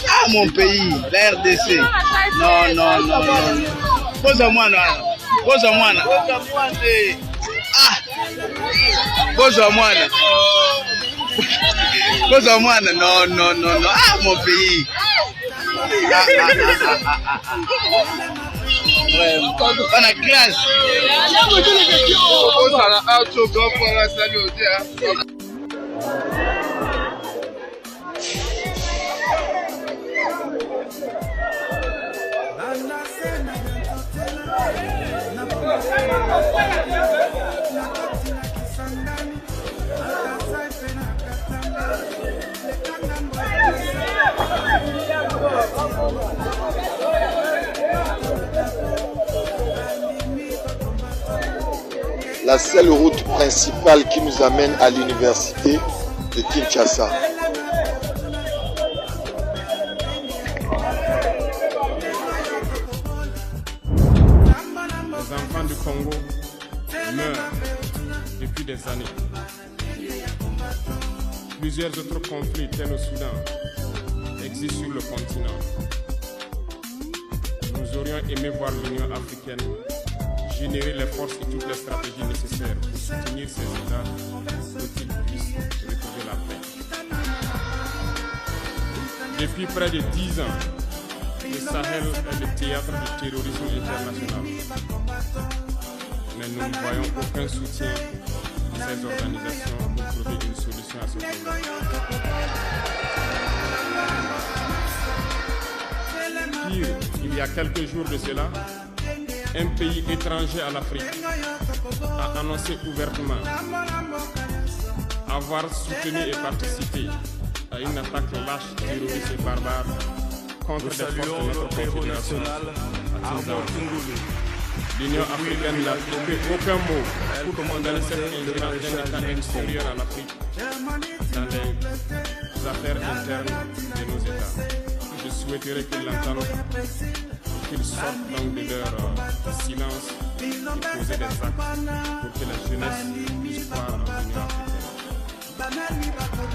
Ah, mon pays, la RDC. Non, non, non, non. Pose-moi, pose-moi. Ah, pose-moi. Pose-moi, non, non, non, non. Ah, mon pays. On a classe. La seule route principale qui nous amène à l'université de Kinshasa. Les enfants du Congo meurent depuis des années. Plusieurs autres conflits tels au Soudan existent sur le continent. Nous aurions aimé voir l'Union africaine générer les forces et toutes les stratégies nécessaires pour soutenir ces États pour qu'ils puissent retrouver la paix. Depuis près de 10 ans, le Sahel est le théâtre du terrorisme international. Mais nous ne voyons aucun soutien de ces organisations pour trouver une solution à ce problème. Pire, il y a quelques jours de cela, un pays étranger à l'Afrique a annoncé ouvertement avoir soutenu et participé à une attaque lâche, terroriste et barbare contre des forces de notre confédération. L'Union africaine n'a trouvé aucun mot pour condamner cette ingérence d'un État extérieur à l'Afrique dans les affaires internes de nos États. Je souhaiterais qu'ils l'entendent, qu'ils sortent donc de leur silence et poser des actes pour que la jeunesse puisse croire en l'Union africaine.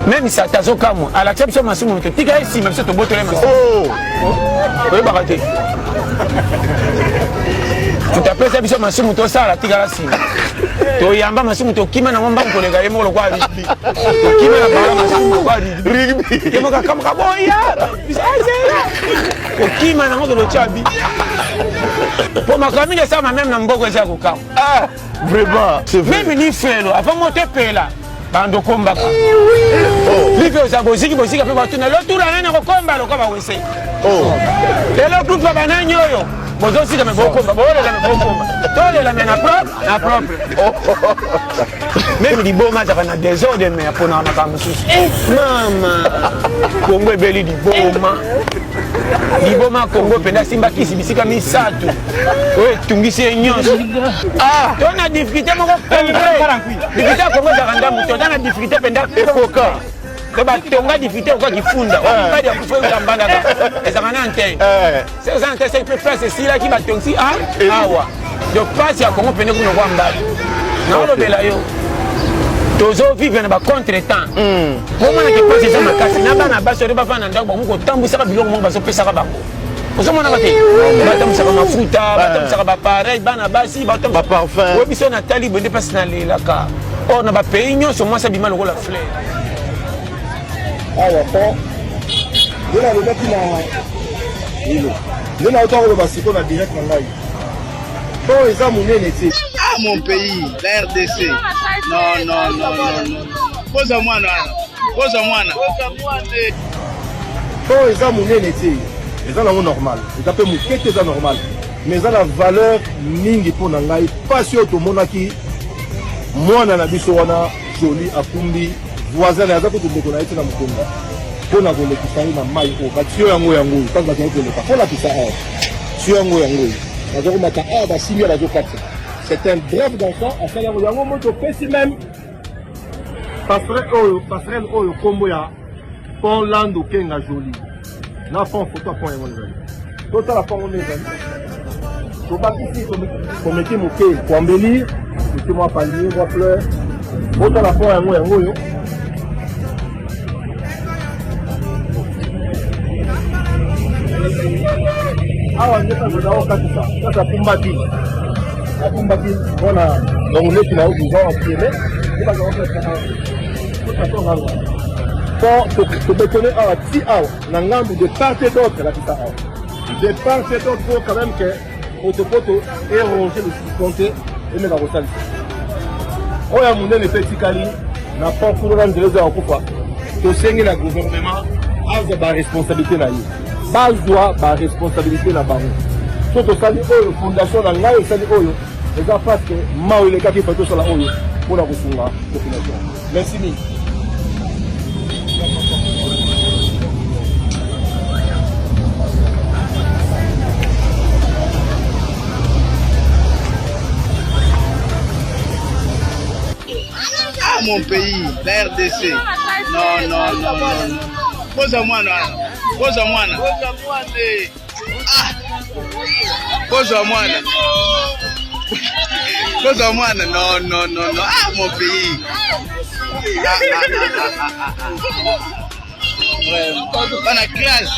Même si tu as un cas, à la table, tu as un petit gars ici, même si tu as un bouton. Oh! Oui, baraté. Tu t'appelles ça, tu as un ça, la tigara si. Tu as un machine, tu as un mamba pour les gars, tu as un mamba pour les gars, tu as un pour ma famille, ça m'a même n'importe quoi. Ah, vraiment, c'est vrai. Même ni fait là, avant monter paix là, bando combat. Livre aux abosés qui bossent après battre. L'autre là, on a combat le combat aussi. Oh. Et l'autre groupe va banane yo. Bon aussi comme bon combat, bon là même bon combat. Toi là même na propre. Même di bon match avec na désordre mais pour na makam susu. Maman. Congo beli di boma. Liboma Congo penda simba kisi bisika misatu. Oui, tungisi nyonso. Ah, on a difficulté mon difficulté Congo za muto, on a difficulté penda ekoka. Que ba tonga difficulté quoi qui funda. On pas dire pour faire mbanda. Et ça maintenant ante. C'est ça ante c'est faire ceci là qui ba tongi ah awa. Donc passe ya Congo penda ko ngwa mbali. Na lo bela yo. Tozo vivre na contre-temps. Comment que passe ça makasi na bana baso de bafana ndako ko tambisa ka biloko mo baso pesa ka bango. Ozomona bate. Batamisa ka mafuta, batamisa ka ba pareil, bana basi, batam ba parfum. Oui biso na tali bonde passe na lela ka. On na ba pays nyonso moi ça bima lo la fleur. Ah d'accord. De la le qui na. Le na autant le basiko na direct na ngai. Bon, ils ont monné Ah, mon pays, la RDC. Non, non, non, non. Pose-moi, pose-moi. Bon, ils ont monné ils ont la normal. Ils ont fait normal. Mais ils ont la valeur mingi pour nangai. Pas sûr tout le monde qui mwana na biso wana joli akumbi voisin aza kotondeko na ye te na mokonda mpona kolekisa ye na mai oyo batio yango yangoyo kasi bazali koleka mpo lakisa aire tio yango yangoyo baza komata aire basimia bazokata c'est un bref d'enfant asali yango yango moto opesi même passerelle oyo kombo ya pont lando kenga joli na pont photo ya pont yango ezali totala pont yango ezali tobakisi komeki moke koambelire mete mwa palmier mwa fleur totala pont yango yangoyo awa nde kazoda okatisa kati akumbaki mpona donc neti na obiza wapiele nde bazaokatisa po tobetone awa ti awa na ngambu de part et d'autre lakisa awa de part et d'autre po quand même que otopoto éronger le subconté emeka kosalisa oyo ya monene mpe etikali na pont kuna nzela eza yakokufa tosengi na gouvernement azwa baresponsabilité na ye bazwa baresponsabilité na bango so tosali oyo fondation na ngai esali oyo eza parce que mao elekaki fa tosala oyo mpona kosunga population merci mingi. Mon pays, la RDC. Non. Posa mwana. Non. Ah, mon pays. On a classe.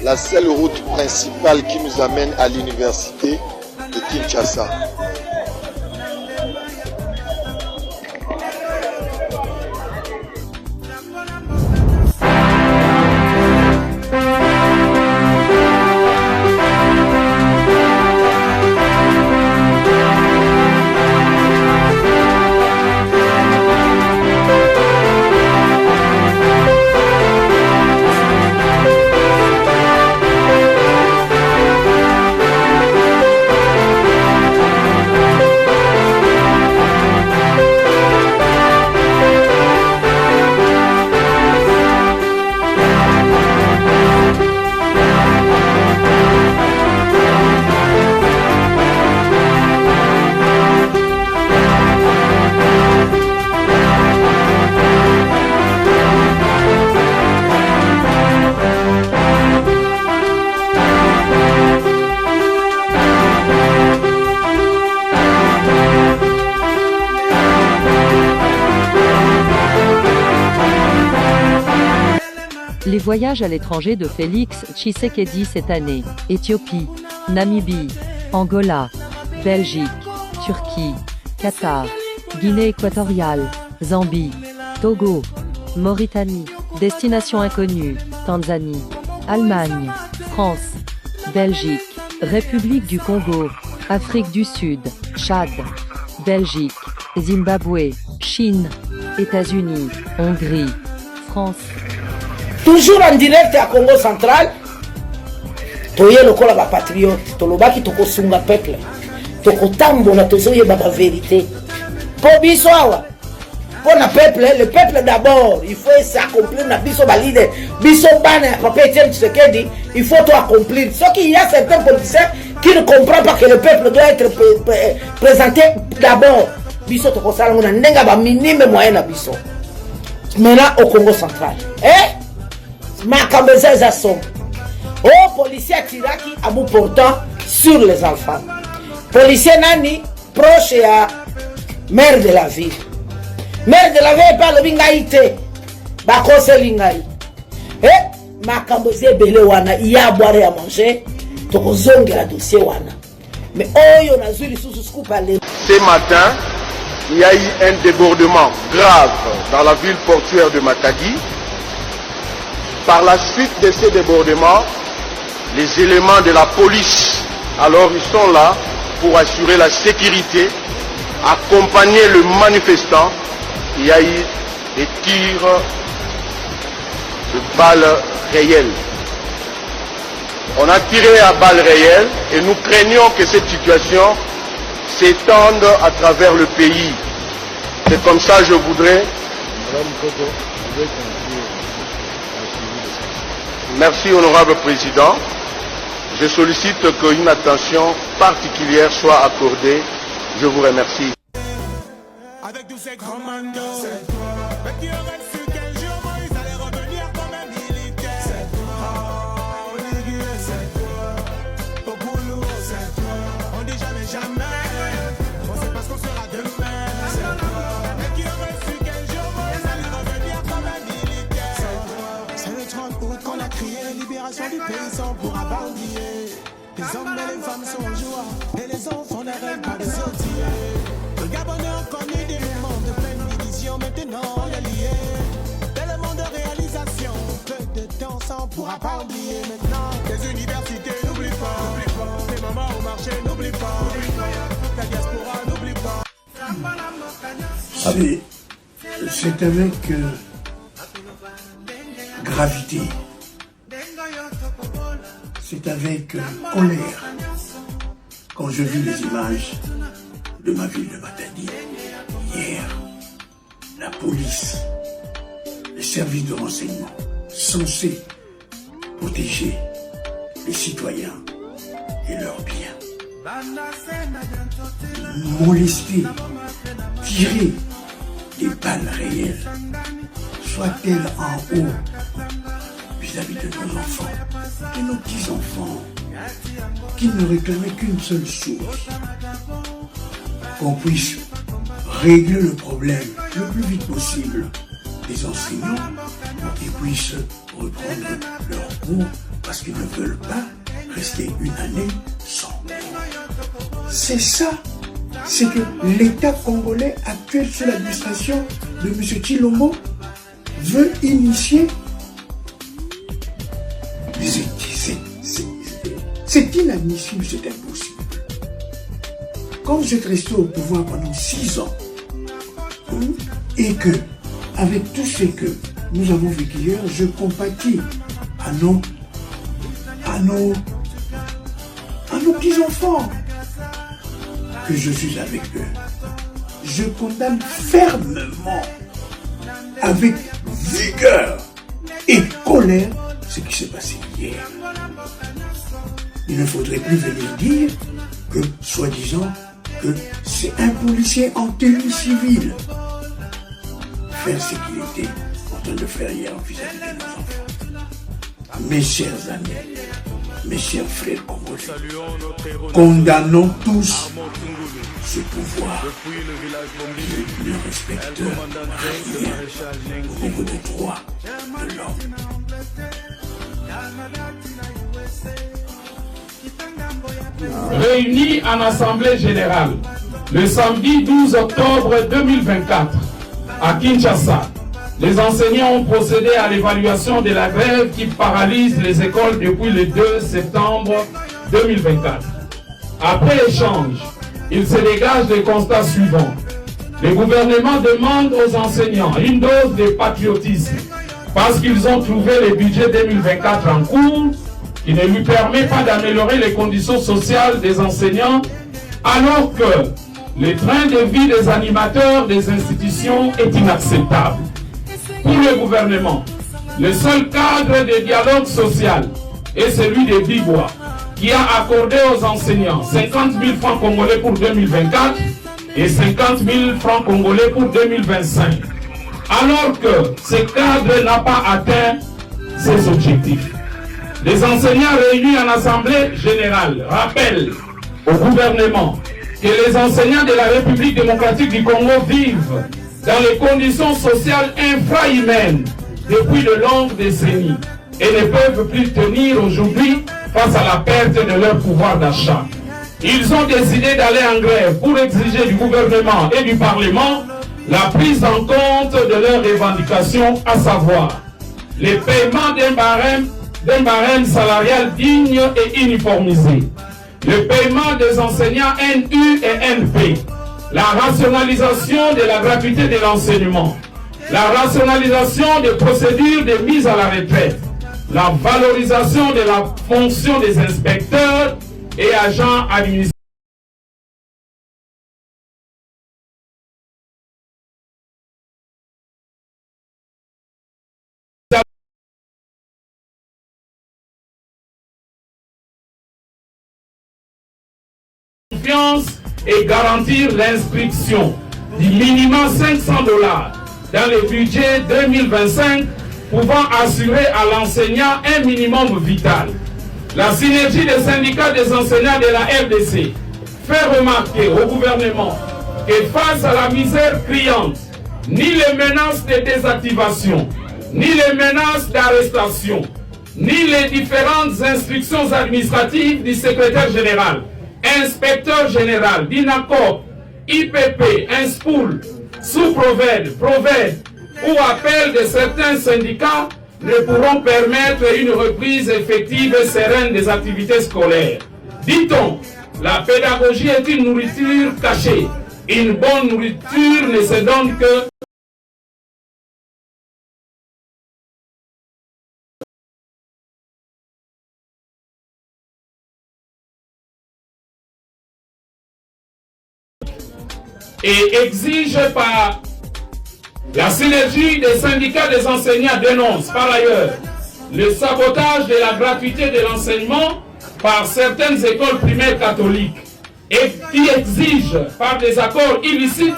La seule route principale qui nous amène à l'université de Kinshasa. Les voyages à l'étranger de Félix Tshisekedi cette année. Éthiopie, Namibie, Angola, Belgique, Turquie, Qatar, Guinée équatoriale, Zambie, Togo, Mauritanie, destination inconnue, Tanzanie, Allemagne, France, Belgique, République du Congo, Afrique du Sud, Tchad, Belgique, Zimbabwe, Chine, États-Unis, Hongrie, France. Toujours en direct à Congo central, toye lokola ba patriote, tolobaki tokosunga peuple, tokotambola tozoyeba ba vérité. Po biso awa, po na peuple, le peuple d'abord, il faut s'accomplir na biso ba leader, biso bana Papa Etienne Tshisekedi, il faut tout accomplir. Ce qu'il y a certains politiciens qui ne comprennent pas que le peuple doit être présenté d'abord. Biso tokosala ngona ndenga ba minime moyen na biso. Maintenant au Congo central. Makambeza Zasson. Oh, policier Tiraki à bout portant sur les enfants. Policier Nani, proche à maire de la ville. Maire de la ville parle bingaïté. Bakose lingaï. Makambeza Bele wana, il y a à boire et à manger. Toko zonge la dossier wana. mais oyo nazwi lisusu scoop ale. Ce matin, il y a eu un débordement grave dans la ville portuaire de Matadi. Par la suite de ces débordements, les éléments de la police, alors ils sont là pour assurer la sécurité, accompagner le manifestant. Il y a eu des tirs de balles réelles. On a tiré à balles réelles et nous craignons que cette situation s'étende à travers le pays. C'est comme ça que je voudrais... Merci, honorable président. Je sollicite qu'une attention particulière soit accordée. Je vous remercie. Avec tous ces commandos, mais qui aurait su qu'un jour Moïse allait revenir comme un militaire. C'est toi, Olivier, c'est toi, Opoulou, c'est toi. On dit jamais, jamais, on sait pas ce qu'on sera demain. C'est toi, mais qui aurait su qu'un jour Moïse allait revenir comme un militaire. C'est le 30 août qu'on a crié libération du paysan pour abandonner. Les hommes et les femmes sont en joie et les enfants n'arrêtent pas de sortir. Les Gabonais ont connu des moments de pleine division, maintenant on est liés. Tellement de réalisations, peu de temps sans pourra pas oublier maintenant. Les universités n'oublient pas, les mamans au marché n'oublient pas, la diaspora n'oublie pas. C'est avec gravité, c'est avec colère quand je vis les images de ma ville de Matadi. Hier, la police, les services de renseignement censés protéger les citoyens et leurs biens, molester, tirer des balles réelles, soit-elles en haut vis-à-vis de nos enfants, de nos petits-enfants, qui ne réclamaient qu'une seule chose, qu'on puisse régler le problème le plus vite possible des enseignants pour qu'ils puissent reprendre leur cours parce qu'ils ne veulent pas rester une année sans cours. C'est ça, c'est que l'État congolais actuel sous l'administration de M. Tshilombo veut initier. C'est inadmissible, c'est impossible. Quand vous êtes resté au pouvoir pendant 6 ans, et que, avec tout ce que nous avons vécu hier, je compatis à nos petits-enfants, que je suis avec eux. Je condamne fermement, avec vigueur et colère, ce qui s'est passé hier. Il ne faudrait plus venir dire que, soi-disant, que c'est un policier en tenue civile. Faire ce qu'il était en train de faire hier vis-à-vis de nos enfants. Mes chers amis, mes chers frères congolais, condamnons tous ce pouvoir qui ne respecte rien au niveau des droits de l'homme. Réunis en Assemblée Générale le samedi 12 octobre 2024 à Kinshasa, les enseignants ont procédé à l'évaluation de la grève qui paralyse les écoles depuis le 2 septembre 2024. Après échange, il se dégage des constats suivants. Le gouvernement demande aux enseignants une dose de patriotisme parce qu'ils ont trouvé le budget 2024 en cours qui ne lui permet pas d'améliorer les conditions sociales des enseignants, alors que le train de vie des animateurs des institutions est inacceptable. Pour le gouvernement, le seul cadre de dialogue social est celui de Bigwa, qui a accordé aux enseignants 50 000 francs congolais pour 2024 et 50 000 francs congolais pour 2025, alors que ce cadre n'a pas atteint ses objectifs. Les enseignants réunis en Assemblée Générale rappellent au gouvernement que les enseignants de la République démocratique du Congo vivent dans les conditions sociales infrahumaines depuis de longues décennies et ne peuvent plus tenir aujourd'hui face à la perte de leur pouvoir d'achat. ils ont décidé d'aller en grève pour exiger du gouvernement et du Parlement la prise en compte de leurs revendications, à savoir les paiements d'un barème salarial digne et uniformisé, le paiement des enseignants NU et NP, la rationalisation de la gratuité de l'enseignement, la rationalisation des procédures de mise à la retraite, la valorisation de la fonction des inspecteurs et agents administratifs. Et garantir l'inscription du minimum $500 dans le budget 2025 pouvant assurer à l'enseignant un minimum vital. La synergie des syndicats des enseignants de la RDC fait remarquer au gouvernement que face à la misère criante, ni les menaces de désactivation, ni les menaces d'arrestation, ni les différentes instructions administratives du secrétaire général, inspecteur général, d'INACOP, IPP, INSPOUL, sous-provède, provède ou appel de certains syndicats ne pourront permettre une reprise effective et sereine des activités scolaires. Dit-on, la pédagogie est une nourriture cachée. Une bonne nourriture ne se donne que et exige par la synergie des syndicats des enseignants dénonce par ailleurs le sabotage de la gratuité de l'enseignement par certaines écoles primaires catholiques et qui exige par des accords illicites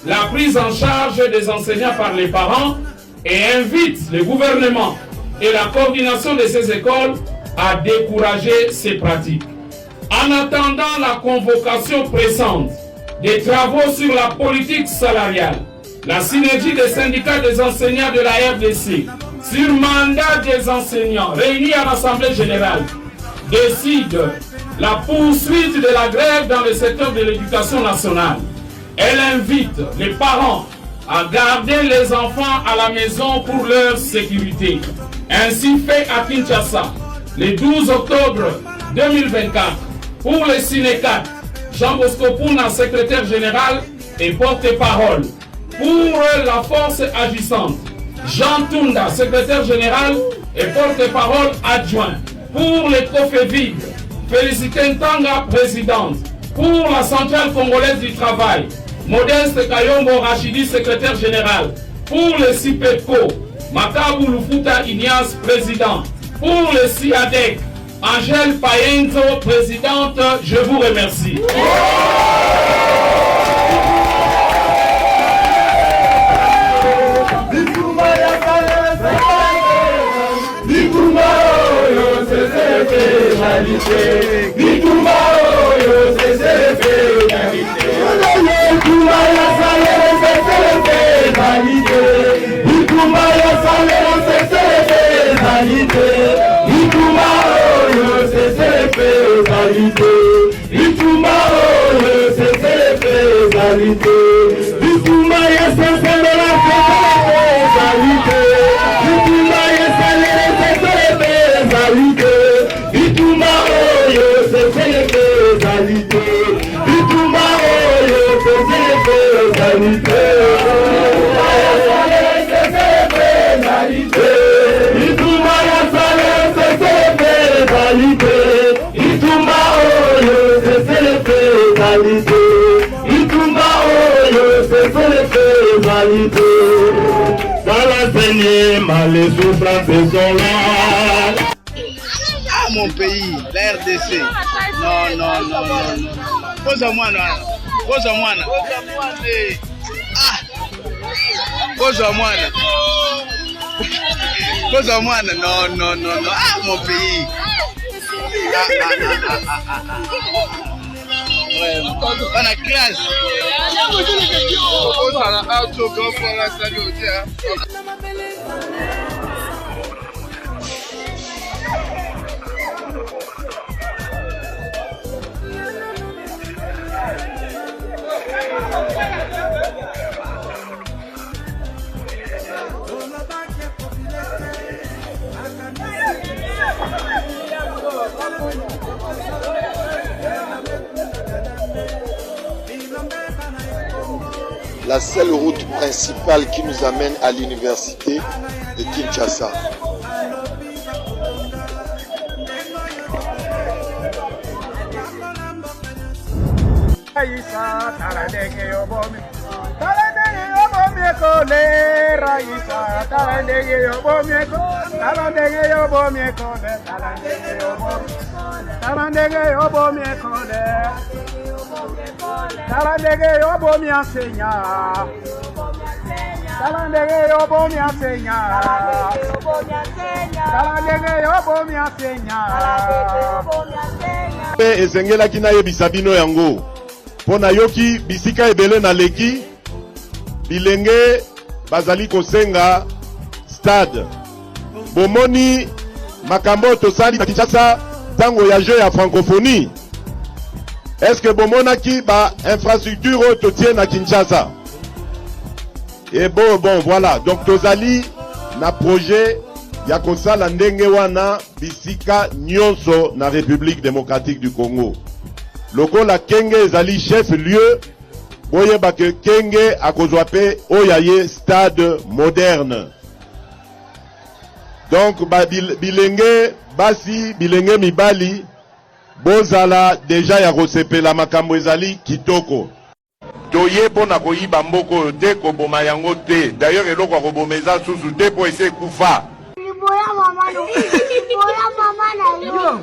la prise en charge des enseignants par les parents et invite le gouvernement et la coordination de ces écoles à décourager ces pratiques. En attendant la convocation pressante des travaux sur la politique salariale, la synergie des syndicats des enseignants de la RDC, sur mandat des enseignants réunis à l'Assemblée générale, décide la poursuite de la grève dans le secteur de l'éducation nationale. Elle invite les parents à garder les enfants à la maison pour leur sécurité. Ainsi fait à Kinshasa, le 12 octobre 2024, pour le Sinécat, Jean Bosco Pouna, secrétaire général et porte-parole. Pour la force agissante, Jean Tunda, secrétaire général et porte-parole adjoint. Pour les COFEVID, Félicité Ntanga, présidente. Pour la centrale congolaise du travail, Modeste Kayombo Rachidi, secrétaire général. Pour le CIPECO, Makabu Lufuta Ignace, président. Pour le CIADEC, Angèle Payenzo, présidente, je vous remercie. Les souffrances sont là. Ah, mon pays, la RDC. Non, non, non, non, non. Pose-moi, non. Pose-moi, non. Ah. Pose-moi, non. Pose-moi, non, non, non, non. Ah, mon pays. On a classe. la seule route principale qui nous amène à l'université de Kinshasa. Esengela kina yebisa bino yango pona yoki bisika ebele na leki bilenge bazali kosenga stade bomoni makambo tosali na Kinshasa tango ya jeu ya francophonie. Est-ce que bomonaki ba infrastructure totie na Kinshasa? Et bon voilà, donc tozali na projet ya kosala ndenge wana bisika nyonso na République démocratique du Congo. Lokola Kenge ezali chef lieu, boyeba ke Kenge akozwa pe oyaye stade moderne. Donc bilenge basi bilenge mibali bozala deja ya kosepela makambo ezali kitoko. Toye pona koyiba mboko te koboma yango te. D'ailleurs eloko ya kobomeza susu te po ese kufa. Boya mama na yo.